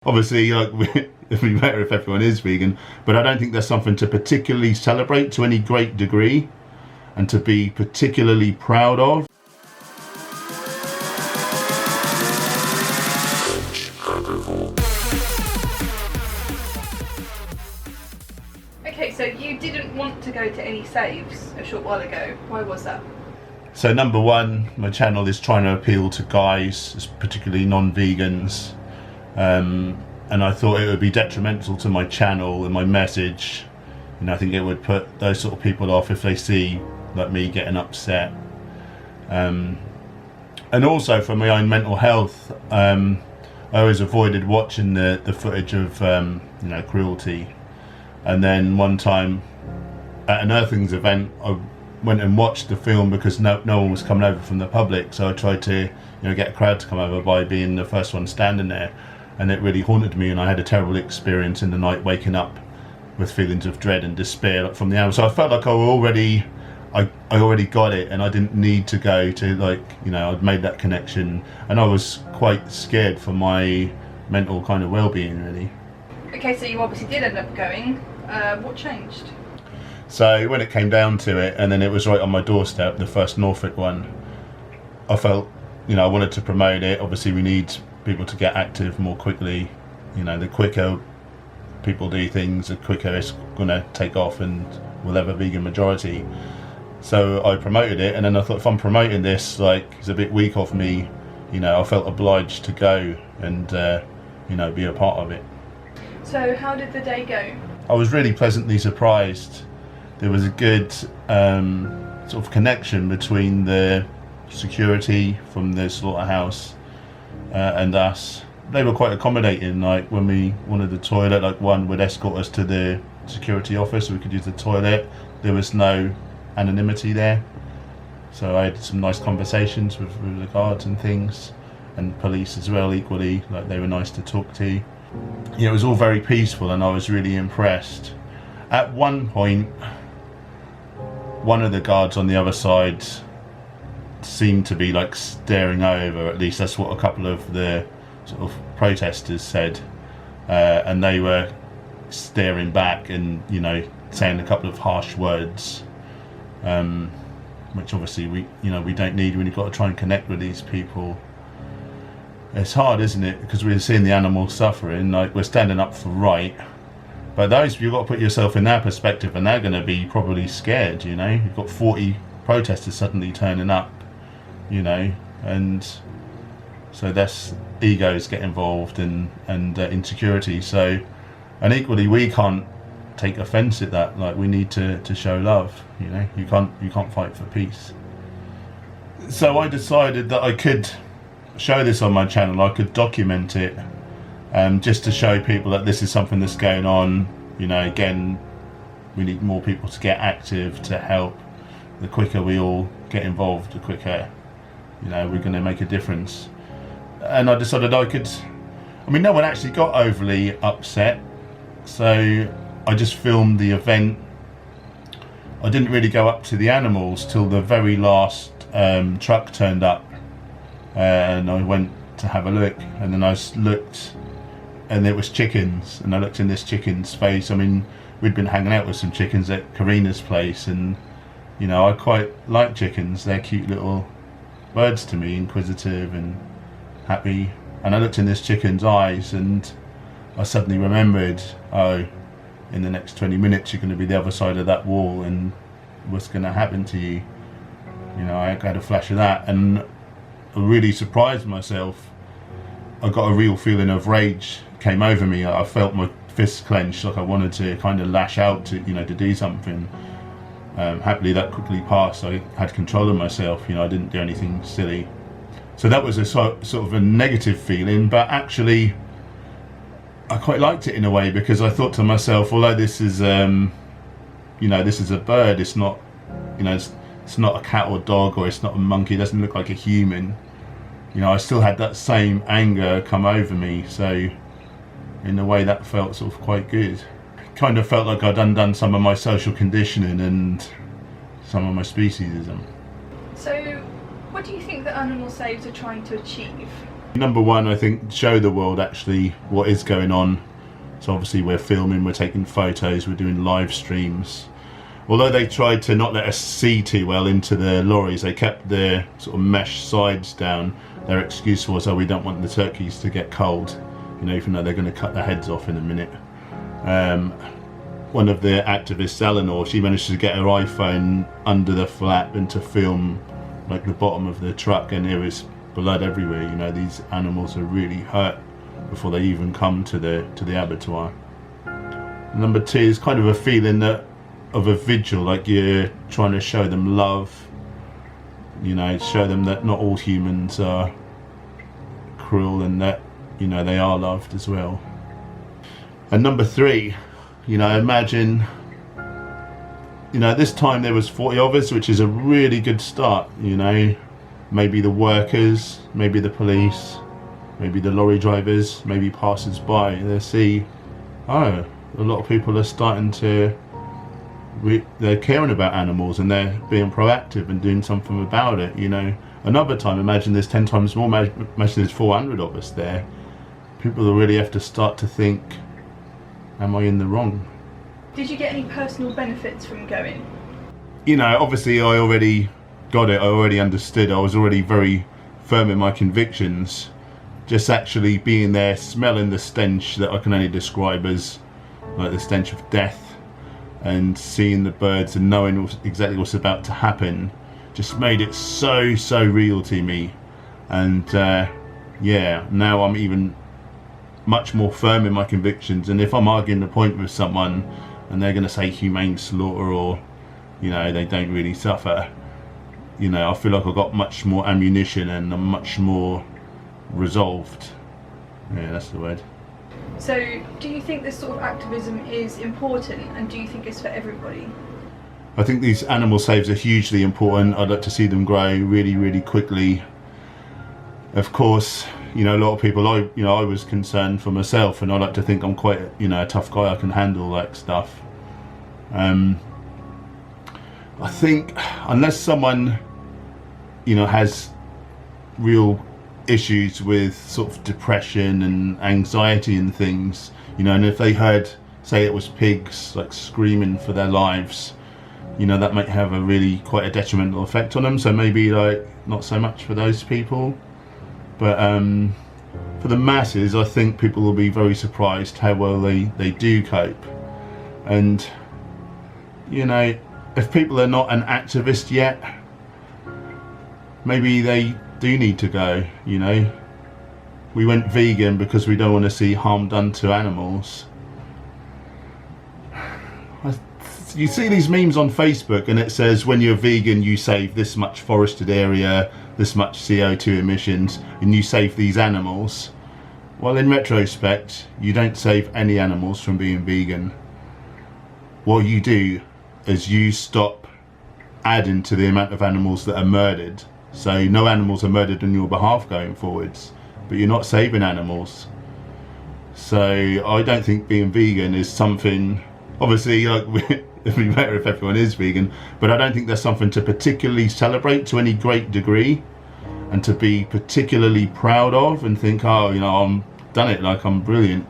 Obviously, it'd be better if everyone is vegan, but I don't think there's something to particularly celebrate to any great degree and to be particularly proud of. Okay, so you didn't want to go to any saves a short while ago. Why was that? So number one, my channel is trying to appeal to guys, particularly non-vegans. And I thought it would be detrimental to my channel and my message. I think it would put those sort of people off if they see like me getting upset. And also for my own mental health, I always avoided watching the footage of cruelty. And then one time at an Earthlings event, I went and watched the film because no one was coming over from the public. So I tried to get a crowd to come over by being the first one standing there. And it really haunted me, and I had a terrible experience in the night, waking up with feelings of dread and despair from the animal. So I felt like I already got it, and I didn't need to go to I'd made that connection, and I was quite scared for my mental kind of well-being, really. Okay, so you obviously did end up going. What changed? So when it came down to it, and then it was right on my doorstep, the first Norfolk one, I felt I wanted to promote it. Obviously we need people to get active more quickly. The quicker people do things, the quicker it's going to take off and we'll have a vegan majority. So I promoted it, and then I thought, if I'm promoting this, it's a bit weak of me, I felt obliged to go and be a part of it. So how did the day go? I was really pleasantly surprised. There was a good sort of connection between the security from the slaughterhouse and us. They were quite accommodating. When we wanted the toilet, one would escort us to the security office so we could use the toilet. There was no anonymity there, so I had some nice conversations with the guards and things, and police as well equally. They were nice to talk to. It was all very peaceful, and I was really impressed. At one point, one of the guards on the other side seemed to be staring over, at least that's what a couple of the sort of protesters said, and they were staring back and saying a couple of harsh words, which obviously we don't need when you've got to try and connect with these people. It's hard, isn't it, because we're seeing the animals suffering, we're standing up for right, but those, you've got to put yourself in their perspective, and they're going to be probably scared. You've got 40 protesters suddenly turning up, and so that's egos get involved and insecurity. So, and equally we can't take offence at that. We need to show love. You can't fight for peace. So I decided that I could show this on my channel. I could document it, just to show people that this is something that's going on. Again, we need more people to get active, to help. The quicker we all get involved, the quicker we're going to make a difference. And I decided no one actually got overly upset, so I just filmed the event. I didn't really go up to the animals till the very last truck turned up, and I went to have a look, and then I looked, and there was chickens, and I looked in this chicken's face. We'd been hanging out with some chickens at Karina's place, and I quite like chickens. They're cute little birds to me, inquisitive and happy. And I looked in this chicken's eyes, and I suddenly remembered, in the next 20 minutes you're going to be the other side of that wall, and what's going to happen to you. I had a flash of that, and I really surprised myself. I got a real feeling of rage came over me. I felt my fists clenched, I wanted to kind of lash out to do something. Happily that quickly passed. I had control of myself. I didn't do anything silly. So that was a sort of a negative feeling, but actually I quite liked it in a way, because I thought to myself, although this is this is a bird, it's not it's not a cat or dog, or it's not a monkey, it doesn't look like a human. I still had that same anger come over me, so in a way that felt sort of quite good. Kind of felt like I'd undone some of my social conditioning and some of my speciesism. So what do you think the animal saves are trying to achieve? Number one, I think, show the world actually what is going on. So obviously we're filming, we're taking photos, we're doing live streams. Although they tried to not let us see too well into the lorries, they kept their sort of mesh sides down. Their excuse was, oh, we don't want the turkeys to get cold, you know, even though they're going to cut their heads off in a minute. One of the activists, Eleanor, she managed to get her iPhone under the flap and to film like the bottom of the truck, and there was blood everywhere. You know, these animals are really hurt before they even come to the abattoir. Number two is kind of a feeling that of a vigil, like you're trying to show them love, you know, show them that not all humans are cruel and that, you know, they are loved as well. And number three, you know, imagine, you know, at this time there was 40 of us, which is a really good start, you know. Maybe the workers, maybe the police, maybe the lorry drivers, maybe passers-by. They see, oh, a lot of people are starting to, they're caring about animals and they're being proactive and doing something about it, you know. Another time, imagine there's 10 times more, imagine there's 400 of us there. People will really have to start to think, am I in the wrong? Did you get any personal benefits from going? You know, obviously I already got it, I already understood, I was already very firm in my convictions. Just actually being there, smelling the stench that I can only describe as like the stench of death, and seeing the birds and knowing exactly what's about to happen just made it so real to me. And yeah, now I'm even much more firm in my convictions, and if I'm arguing the point with someone and they're going to say humane slaughter or, you know, they don't really suffer, you know, I feel like I've got much more ammunition and I'm much more resolved. Yeah, that's the word. So do you think this sort of activism is important, and do you think it's for everybody? I think these animal saves are hugely important. I'd like to see them grow really quickly. Of course, you know, a lot of people, I was concerned for myself, and I like to think I'm quite, you know, a tough guy. I can handle that stuff. I think unless someone, you know, has real issues with sort of depression and anxiety and things, you know, and if they heard, say it was pigs like screaming for their lives, you know, that might have a really quite a detrimental effect on them. So maybe like not so much for those people, but for the masses, I think people will be very surprised how well they do cope. And, you know, if people are not an activist yet, maybe they do need to go, you know. We went vegan because we don't want to see harm done to animals. You see these memes on Facebook and it says when you're vegan you save this much forested area, this much CO2 emissions, and you save these animals. Well, in retrospect, you don't save any animals from being vegan. What you do is you stop adding to the amount of animals that are murdered. So no animals are murdered on your behalf going forwards, but you're not saving animals. So I don't think being vegan is something, obviously like it'd be better if everyone is vegan, but I don't think there's something to particularly celebrate to any great degree and to be particularly proud of and think, oh, you know, I'm done it, like I'm brilliant.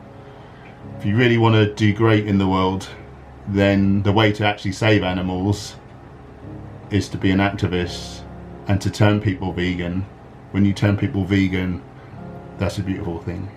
If you really want to do great in the world, then the way to actually save animals is to be an activist and to turn people vegan. When you turn people vegan, that's a beautiful thing.